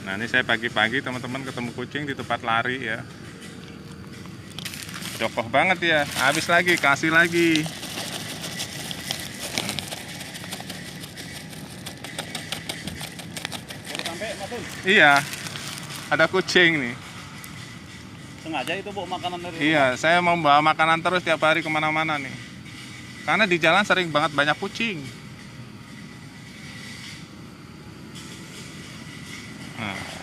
Nah ini saya pagi-pagi teman-teman ketemu kucing di tempat lari ya. Jokoh banget ya. Habis lagi, kasih lagi. Sampai Matun. Iya, ada kucing nih. Sengaja itu bawa makanan dari Iya, saya mau bawa makanan terus tiap hari kemana-mana nih. Karena di jalan sering banget banyak kucing. Nah.